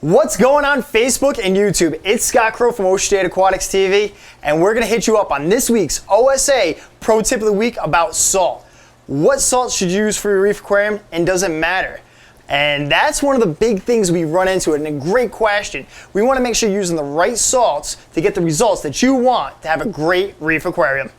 What's going on Facebook and YouTube? It's Scott Crow from State Aquatics TV, and we're going to hit you up on this week's OSA Pro Tip of the Week about salt. What salt should you use for your reef aquarium, and does it matter? And that's one of the big things we run into, and a great question. We want to make sure you're using the right salts to get the results that you want to have a great reef aquarium.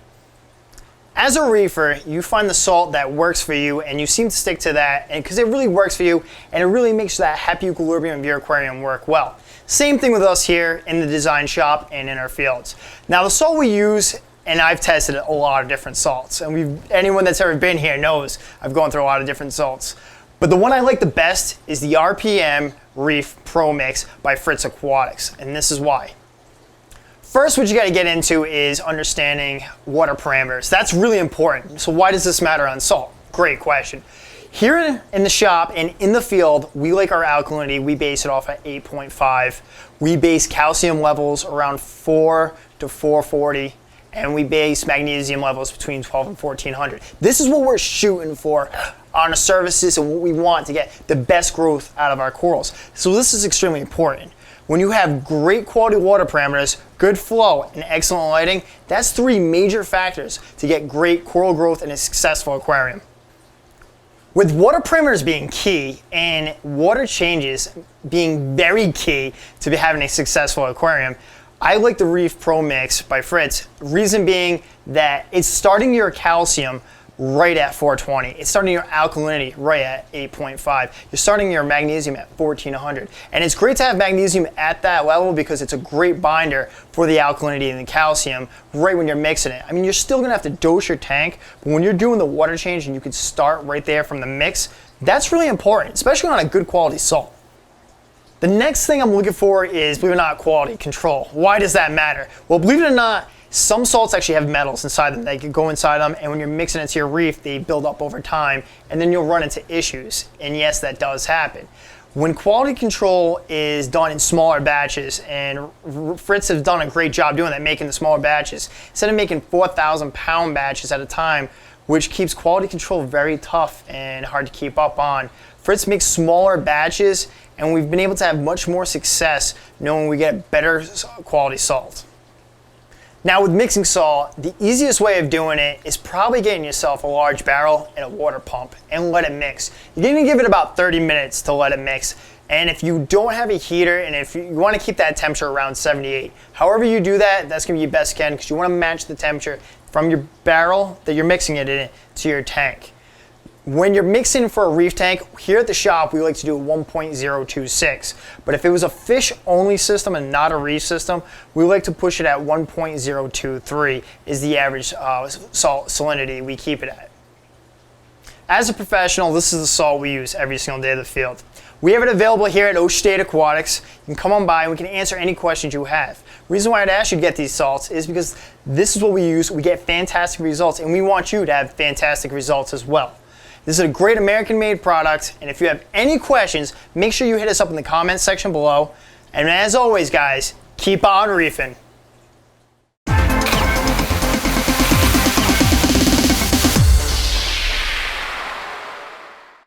As a reefer, you find the salt that works for you and you seem to stick to that because it really works for you and it really makes that happy equilibrium of your aquarium work well. Same thing with us here in the design shop and in our fields. Now the salt we use, and I've tested a lot of different salts, and anyone that's ever been here knows I've gone through a lot of different salts. But the one I like the best is the RPM Reef Pro Mix by Fritz Aquatics, and this is why. First, what you got to get into is understanding water parameters. That's really important. So why does this matter on salt? Great question. Here in the shop and in the field, we like our alkalinity. We base it off at 8.5. We base calcium levels around 4 to 440, and we base magnesium levels between 12 and 1400. This is what we're shooting for on our services and what we want to get the best growth out of our corals. So this is extremely important. When you have great quality water parameters, good flow, and excellent lighting, that's three major factors to get great coral growth in a successful aquarium. With water parameters being key and water changes being very key to having a successful aquarium, I like the Reef Pro Mix by Fritz. Reason being that it's starting your calcium right at 420. It's starting your alkalinity right at 8.5. You're starting your magnesium at 1400. And it's great to have magnesium at that level because it's a great binder for the alkalinity and the calcium right when you're mixing it. I mean, you're still gonna have to dose your tank, but when you're doing the water change and you can start right there from the mix, that's really important, especially on a good quality salt. The next thing I'm looking for is, believe it or not, quality control. Why does that matter? Well, believe it or not, some salts actually have metals inside them. They can go inside them, and when you're mixing it to your reef, they build up over time, and then you'll run into issues. And yes, that does happen. When quality control is done in smaller batches, and Fritz has done a great job doing that, making the smaller batches, instead of making 4,000 pound batches at a time, which keeps quality control very tough and hard to keep up on, Fritz makes smaller batches, and we've been able to have much more success knowing we get better quality salt. Now with mixing salt, the easiest way of doing it is probably getting yourself a large barrel and a water pump and let it mix. You're gonna give it about 30 minutes to let it mix. And if you don't have a heater and if you wanna keep that temperature around 78, however you do that, that's gonna be your best can because you wanna match the temperature from your barrel that you're mixing it in to your tank. When you're mixing for a reef tank, here at the shop, we like to do a 1.026. But if it was a fish-only system and not a reef system, we like to push it at 1.023 is the average salt salinity we keep it at. As a professional, this is the salt we use every single day of the field. We have it available here at State Aquatics. You can come on by and we can answer any questions you have. The reason why I'd ask you to get these salts is because this is what we use. We get fantastic results, and we want you to have fantastic results as well. This is a great American-made product, and if you have any questions, make sure you hit us up in the comments section below. And as always, guys, keep on reefing.